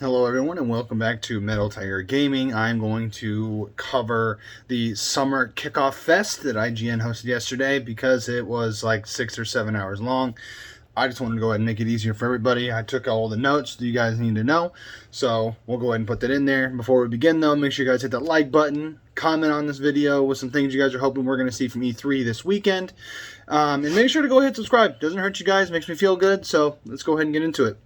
Hello everyone and welcome back to Metal Tiger Gaming. I'm going to cover the Summer Kickoff Fest that IGN hosted yesterday because it was like 6 or 7 hours long. I just wanted to go ahead and make it easier for everybody. I took all the notes that you guys need to know, so we'll go ahead and put that in there. Before we begin though, make sure you guys hit that like button, comment on this video with some things you guys are hoping we're going to see from E3 this weekend, and make sure to go ahead and subscribe. Doesn't hurt you guys, makes me feel good, so let's go ahead and get into it.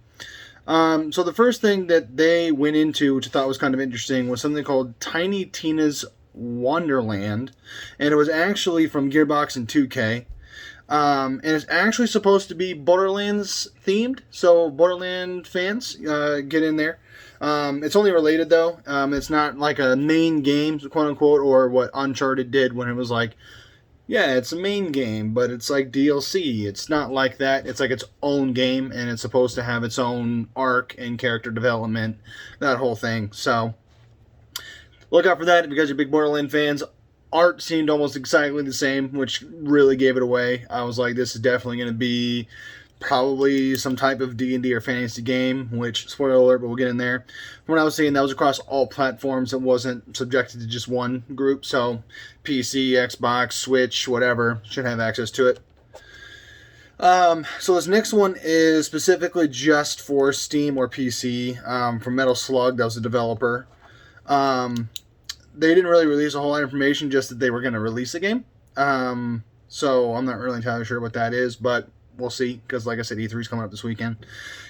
So the first thing that they went into, which I thought was kind of interesting, was something called Tiny Tina's Wonderland, and it was actually from Gearbox and 2K. And it's actually supposed to be Borderlands themed, so Borderland fans, get in there. It's only related though. It's not like a main game, quote unquote, or what Uncharted did when it was like, yeah, it's a main game, but it's like DLC. It's not like that. It's like its own game, and it's supposed to have its own arc and character development, that whole thing. So, look out for that because you're big Borderlands fans. Art seemed almost exactly the same, which really gave it away. I was like, this is definitely going to be probably some type of D&D or fantasy game, which, spoiler alert, but we'll get in there. From what I was saying, that was across all platforms. It wasn't subjected to just one group, so PC, Xbox, Switch, whatever, should have access to it. So this next one is specifically just for Steam or PC, from Metal Slug, that was the developer. They didn't really release a whole lot of information, just that they were going to release a game. So I'm not really entirely sure what that is, but we'll see, because like I said, E3 is coming up this weekend.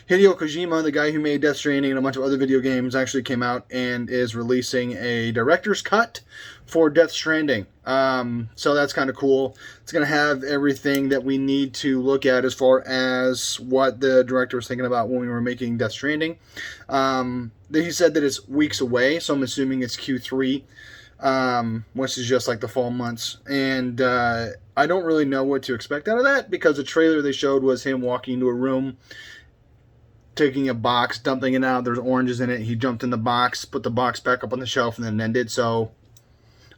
Hideo Kojima, the guy who made Death Stranding and a bunch of other video games, actually came out and is releasing a director's cut for Death Stranding. So that's kind of cool. It's going to have everything that we need to look at as far as what the director was thinking about when we were making Death Stranding. He said that it's weeks away, so I'm assuming it's Q3. Which is just like the fall months. And I don't really know what to expect out of that, because the trailer they showed was him walking into a room, taking a box, dumping it out. There's oranges in it. He jumped in the box, put the box back up on the shelf, and then ended. So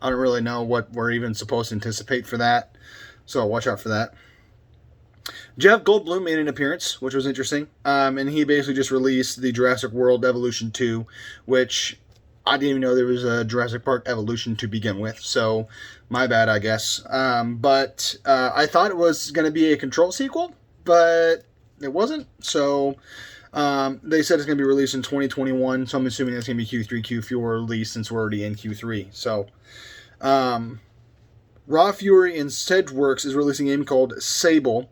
I don't really know what we're even supposed to anticipate for that. So watch out for that. Jeff Goldblum made an appearance, which was interesting. And he basically just released the Jurassic World Evolution 2, which I didn't even know there was a Jurassic Park Evolution to begin with, so my bad, I guess. But I thought it was going to be a Control sequel, but it wasn't. So they said it's going to be released in 2021, so I'm assuming it's going to be Q3, Q4 release, since we're already in Q3. So Raw Fury and Sedgeworks is releasing a game called Sable.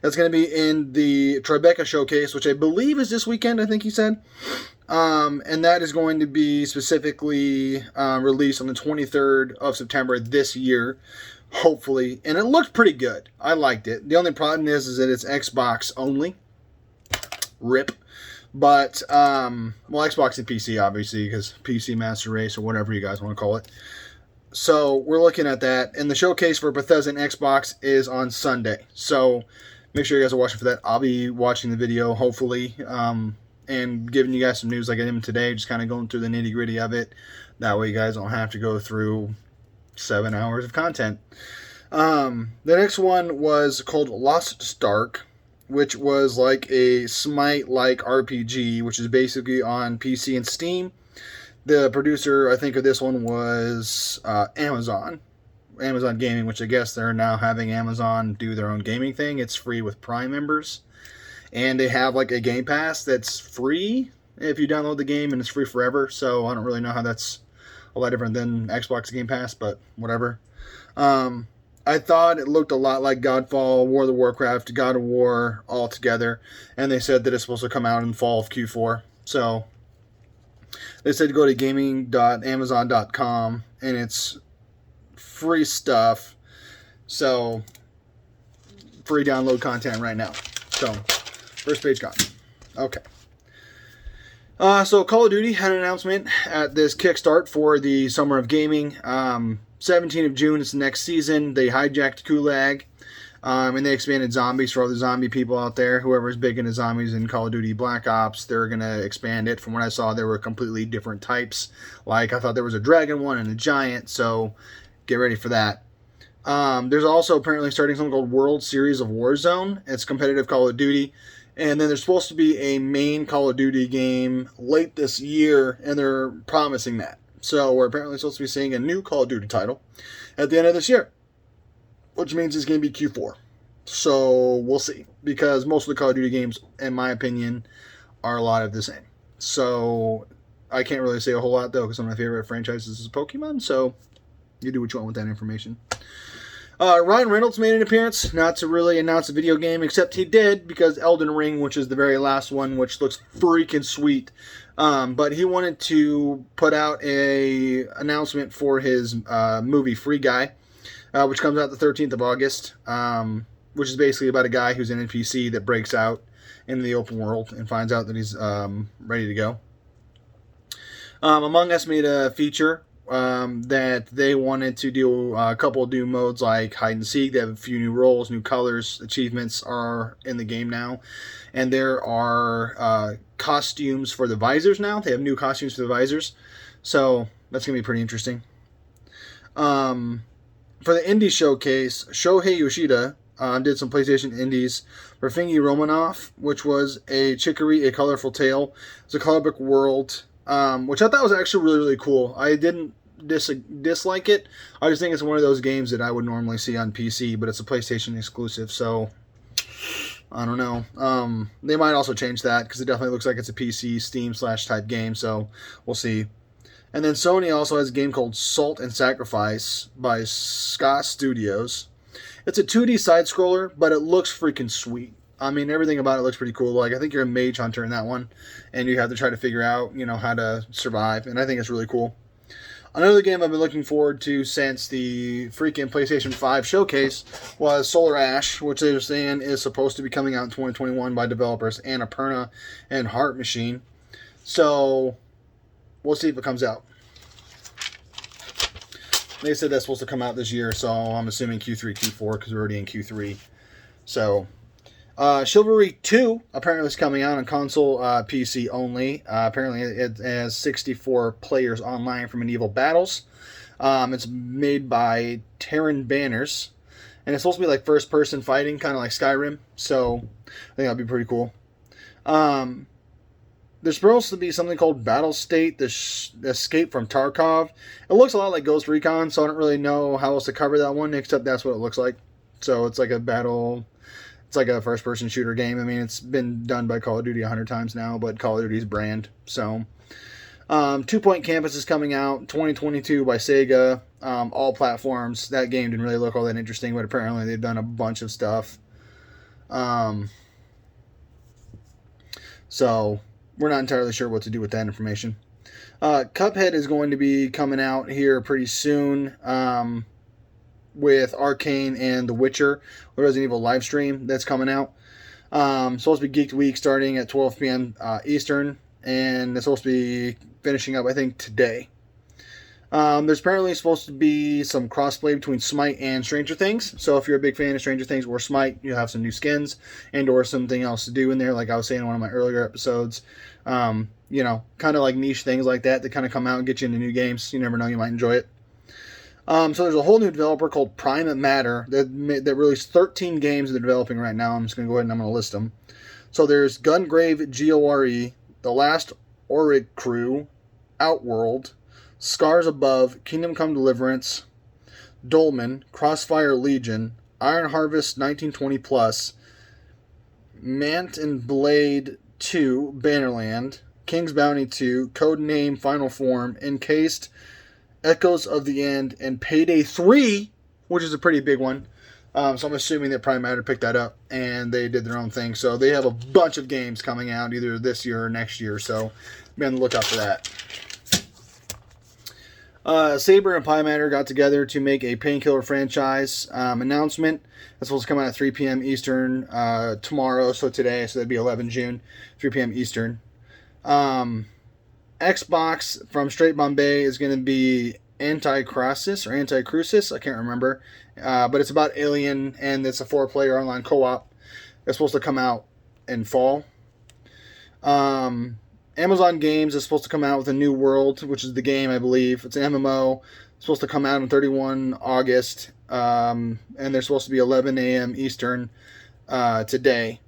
It's going to be in the Tribeca Showcase, which I believe is this weekend, I think he said. And that is going to be specifically released on the 23rd of September this year, hopefully. And it looked pretty good. I liked it. The only problem is that it's Xbox only. RIP. But, well, Xbox and PC, obviously, because PC Master Race or whatever you guys want to call it. So we're looking at that. And the showcase for Bethesda and Xbox is on Sunday. So make sure you guys are watching for that. I'll be watching the video, hopefully. And giving you guys some news like I am today, just kind of going through the nitty gritty of it. That way you guys don't have to go through 7 hours of content. The next one was called Lost Stark, which was like a Smite-like RPG, which is basically on PC and Steam. The producer, I think, of this one was Amazon Gaming, which I guess they're now having Amazon do their own gaming thing. It's free with Prime members. And they have like a Game Pass that's free if you download the game, and it's free forever. So I don't really know how that's a lot different than Xbox Game Pass, but whatever. I thought it looked a lot like Godfall, War of the Warcraft, God of War all together. And they said that it's supposed to come out in fall of Q4. So they said to go to gaming.amazon.com, and it's free stuff. So free download content right now. So first page gone. Okay. So Call of Duty had an announcement at this Kickstart for the Summer of Gaming. 17th of June is the next season. They hijacked Gulag, and they expanded zombies for all the zombie people out there. Whoever's big into zombies in Call of Duty Black Ops, they're going to expand it. From what I saw, there were completely different types. Like, I thought there was a dragon one and a giant, so get ready for that. There's also apparently starting something called World Series of Warzone. It's competitive Call of Duty. And then there's supposed to be a main Call of Duty game late this year, and they're promising that. So we're apparently supposed to be seeing a new Call of Duty title at the end of this year, which means it's going to be Q4. So we'll see, because most of the Call of Duty games, in my opinion, are a lot of the same. So I can't really say a whole lot, though, because one of my favorite franchises is Pokemon, so you do what you want with that information. Ryan Reynolds made an appearance, not to really announce a video game, except he did, because Elden Ring, which is the very last one, which looks freaking sweet, but he wanted to put out a announcement for his movie Free Guy, which comes out the 13th of August, which is basically about a guy who's an NPC that breaks out into the open world and finds out that he's ready to go. Among Us made a feature that they wanted to do a couple of new modes like hide and seek. They have a few new roles, new colors, achievements are in the game now, and there are costumes for the visors now. They have new costumes for the visors, so that's gonna be pretty interesting. For the indie showcase, Shohei Yoshida did some PlayStation indies for Fingy Romanov, which was a Chicory, A Colorful Tale. It's a color book world, which I thought was actually really, really cool. I didn't dislike it. I just think it's one of those games that I would normally see on PC, but it's a PlayStation exclusive, so I don't know. They might also change that, because it definitely looks like it's a PC Steam / type game, so we'll see. And then Sony also has a game called Salt and Sacrifice by Ska Studios. It's a 2D side-scroller, but it looks freaking sweet. I mean, everything about it looks pretty cool. Like, I think you're a mage hunter in that one, and you have to try to figure out, how to survive, and I think it's really cool. Another game I've been looking forward to since the freaking PlayStation 5 showcase was Solar Ash, which they're saying is supposed to be coming out in 2021 by developers Annapurna and Heart Machine. So, we'll see if it comes out. They said that's supposed to come out this year, so I'm assuming Q3, Q4, because we're already in Q3. So, Chivalry 2 apparently is coming out on console PC only. Apparently it has 64 players online for medieval battles. It's made by Terran Banners, and it's supposed to be like first-person fighting, kind of like Skyrim, so I think that'll be pretty cool. There's supposed to be something called Battle State, the Escape from Tarkov. It looks a lot like Ghost Recon, so I don't really know how else to cover that one, except that's what it looks like. So it's like it's like a first-person shooter game. I mean, it's been done by Call of Duty 100 times now, but Call of Duty's brand. So, Two Point Campus is coming out 2022 by Sega, all platforms. That game didn't really look all that interesting, but apparently they've done a bunch of stuff. So, we're not entirely sure what to do with that information. Cuphead is going to be coming out here pretty soon with Arcane and The Witcher, the Resident Evil live stream that's coming out. Supposed to be Geek Week starting at 12 p.m. Eastern, and it's supposed to be finishing up, I think, today. There's apparently supposed to be some crossplay between Smite and Stranger Things. So if you're a big fan of Stranger Things or Smite, you'll have some new skins and or something else to do in there, like I was saying in one of my earlier episodes. Kind of like niche things like that kind of come out and get you into new games. You never know, you might enjoy it. So there's a whole new developer called Prime Matter that released 13 games they're developing right now. I'm just going to go ahead and I'm going to list them. So there's Gungrave GORE, The Last Auric Crew, Outworld, Scars Above, Kingdom Come Deliverance, Dolmen, Crossfire Legion, Iron Harvest 1920+, Mant and Blade 2, Bannerland, King's Bounty 2, Codename Final Form, Encased, Echoes of the End, and Payday 3, which is a pretty big one. So I'm assuming that Prime Matter picked that up, and they did their own thing. So they have a bunch of games coming out either this year or next year, so be on the lookout for that. Saber and Prime Matter got together to make a Painkiller franchise announcement. That's supposed to come out at 3 p.m. Eastern tomorrow, so today, so that'd be 11 June, 3 p.m. Eastern. Xbox from Straight Bombay is going to be Anti-Crucis, I can't remember. But it's about Alien, and it's a 4-player online co-op. It's supposed to come out in fall. Amazon Games is supposed to come out with a New World, which is the game, I believe. It's an MMO. It's supposed to come out on 31 August. And they're supposed to be 11 a.m. Eastern today.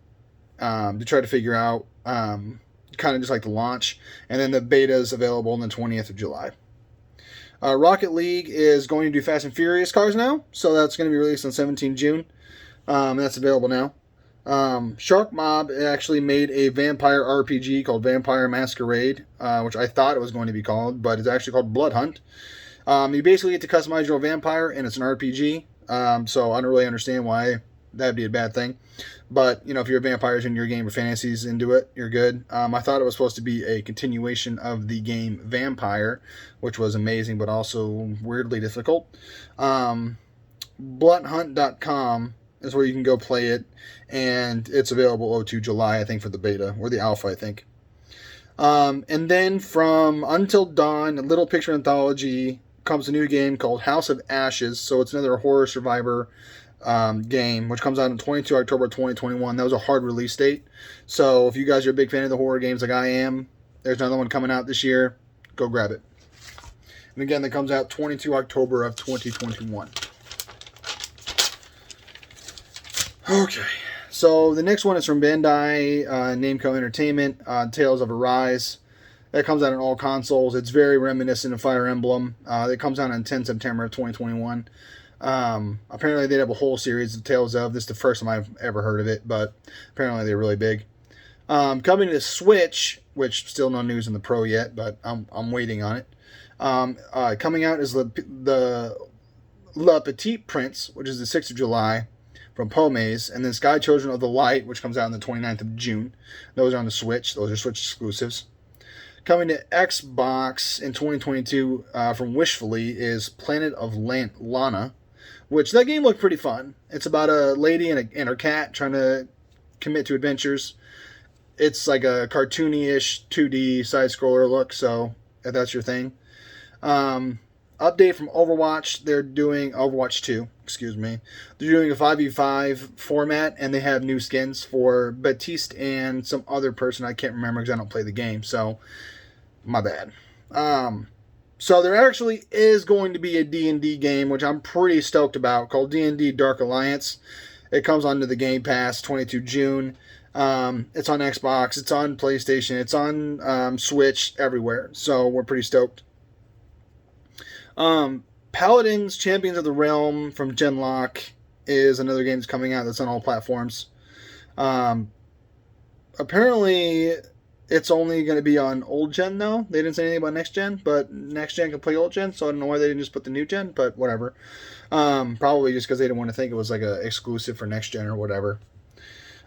to try to figure out kind of just like the launch. And then the beta is available on the 20th of July. Rocket League is going to do Fast and Furious cars now, so that's going to be released on 17 June. That's available now. Shark Mob actually made a vampire RPG called Vampire Masquerade, which I thought it was going to be called, but it's actually called Blood Hunt. You basically get to customize your own vampire, and it's an RPG, so I don't really understand why that'd be a bad thing. But, if you're vampires in your game or fantasies into it, you're good. I thought it was supposed to be a continuation of the game Vampire, which was amazing, but also weirdly difficult. Bloodhunt.com is where you can go play it, and it's available 2 July, I think, for the beta, or the alpha, I think. And then from Until Dawn, Little Picture Anthology, comes a new game called House of Ashes, so it's another horror survivor game, which comes out on 22 October 2021. That was a hard release date. So if you guys are a big fan of the horror games like I am, there's another one coming out this year. Go grab it. And again, that comes out 22 October of 2021. Okay. So the next one is from Bandai Namco Entertainment, Tales of Arise. That comes out on all consoles. It's very reminiscent of Fire Emblem. It comes out on 10 September of 2021. Apparently they have a whole series of Tales of. This is the first time I've ever heard of it, but apparently they're really big. Coming to Switch, which still no news on the Pro yet, but I'm waiting on it. Coming out is the La Petite Prince, which is the 6th of July from Pomes, and then Sky Children of the Light, which comes out on the 29th of June. Those are on the Switch. Those are Switch exclusives. Coming to Xbox in 2022 from Wishfully is Planet of Lana, which that game looked pretty fun. It's about a lady and her cat trying to commit to adventures. It's like a cartoony-ish 2D side-scroller look, so if that's your thing. Update from Overwatch. They're doing Overwatch 2, excuse me. They're doing a 5v5 format, and they have new skins for Baptiste and some other person I can't remember because I don't play the game, so my bad. So there actually is going to be a D&D game, which I'm pretty stoked about, called D&D Dark Alliance. It comes onto the Game Pass 22 June. It's on Xbox, it's on PlayStation, it's on Switch, everywhere. So we're pretty stoked. Paladins Champions of the Realm from Genlock is another game that's coming out that's on all platforms. Apparently it's only going to be on old gen, though. They didn't say anything about next gen, but next gen can play old gen, so I don't know why they didn't just put the new gen, but whatever. Probably just because they didn't want to think it was like a exclusive for next gen or whatever.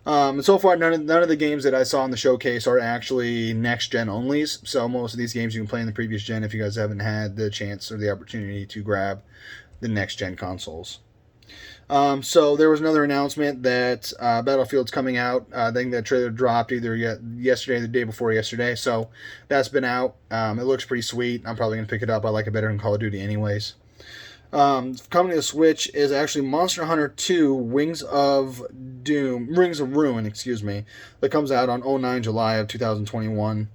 And so far, none of the games that I saw in the showcase are actually next gen onlys. So most of these games you can play in the previous gen if you guys haven't had the chance or the opportunity to grab the next gen consoles. So there was another announcement that Battlefield's coming out. I think that trailer dropped either yesterday or the day before yesterday. So that's been out. It looks pretty sweet. I'm probably going to pick it up. I like it better than Call of Duty anyways. Coming to the Switch is actually Monster Hunter 2 Rings of Ruin, excuse me, that comes out on 9 July of 2021.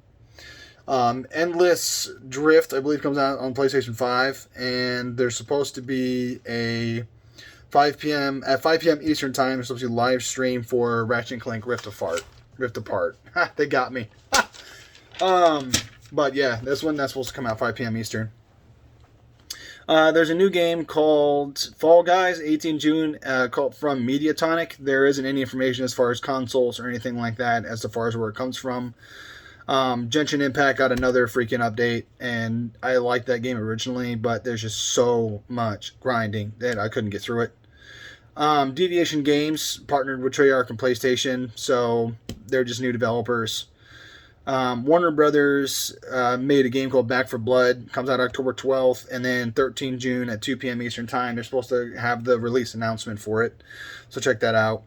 Endless Drift, I believe, comes out on PlayStation 5, and there's supposed to be a 5 p.m. Eastern Time. There's supposed to be a live stream for Ratchet & Clank Rift Apart. They got me. But yeah, this one that's supposed to come out 5 p.m. Eastern. There's a new game called Fall Guys, 18 June, called from Mediatonic. There isn't any information as far as consoles or anything like that as far as where it comes from. Genshin Impact got another freaking update, and I liked that game originally, but there's just so much grinding that I couldn't get through it. Deviation Games partnered with Treyarch and PlayStation, so they're just new developers. Warner Brothers made a game called Back 4 Blood. Comes out October 12th, and then 13 June at 2 p.m. Eastern Time. They're supposed to have the release announcement for it, so check that out.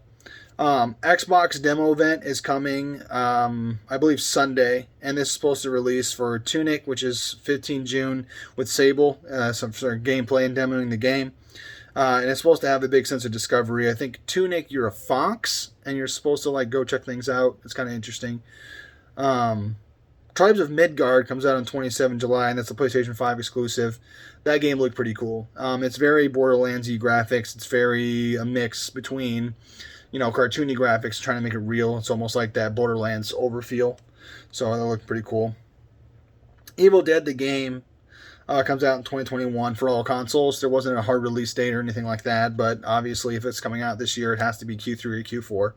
Xbox demo event is coming, I believe Sunday, and this is supposed to release for Tunic, which is 15 June, with Sable, some sort of gameplay and demoing the game. And it's supposed to have a big sense of discovery. I think Tunic, you're a fox, and you're supposed to like go check things out. It's kind of interesting. Tribes of Midgard comes out on 27 July, and that's a PlayStation 5 exclusive. That game looked pretty cool. It's very Borderlands-y graphics. It's very a mix between cartoony graphics, trying to make it real. It's almost like that Borderlands overfeel. So that looked pretty cool. Evil Dead, the game, comes out in 2021 for all consoles. There wasn't a hard release date or anything like that, but obviously if it's coming out this year, it has to be Q3 or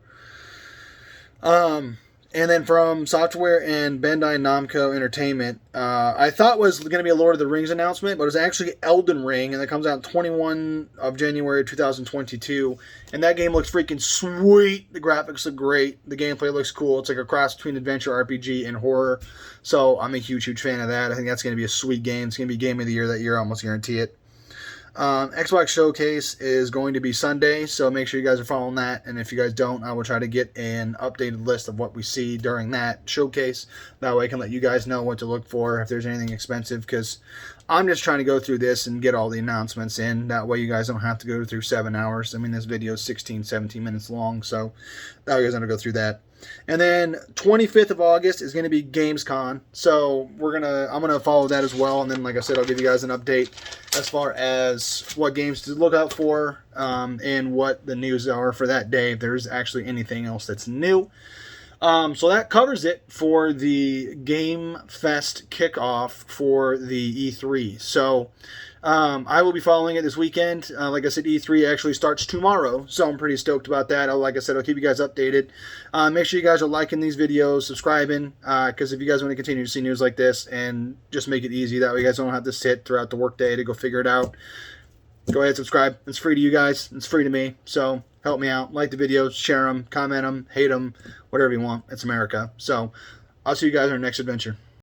Q4. And then from Software and Bandai Namco Entertainment, I thought was going to be a Lord of the Rings announcement, but it was actually Elden Ring, and it comes out 21 of January 2022. And that game looks freaking sweet. The graphics look great. The gameplay looks cool. It's like a cross between adventure RPG and horror. So I'm a huge, huge fan of that. I think that's going to be a sweet game. It's going to be Game of the Year that year. I almost guarantee it. Xbox Showcase is going to be Sunday, so make sure you guys are following that. And if you guys don't, I will try to get an updated list of what we see during that showcase. That way I can let you guys know what to look for if there's anything expensive, because I'm just trying to go through this and get all the announcements in. That way you guys don't have to go through 7 hours. I mean, this video is 16, 17 minutes long, so that way you guys don't have to go through that. And then 25th of August is going to be Gamescom, so I'm gonna follow that as well. And then, like I said, I'll give you guys an update as far as what games to look out for, and what the news are for that day, if there's actually anything else that's new. So that covers it for the Game Fest kickoff for the E3. So I will be following it this weekend. Like I said, E3 actually starts tomorrow, so I'm pretty stoked about that. Like I said, I'll keep you guys updated. Make sure you guys are liking these videos, subscribing, because if you guys want to continue to see news like this and just make it easy, that way you guys don't have to sit throughout the workday to go figure it out. Go ahead, subscribe. It's free to you guys. It's free to me. So help me out. Like the videos, share them, comment them, hate them, whatever you want. It's America. So I'll see you guys in our next adventure.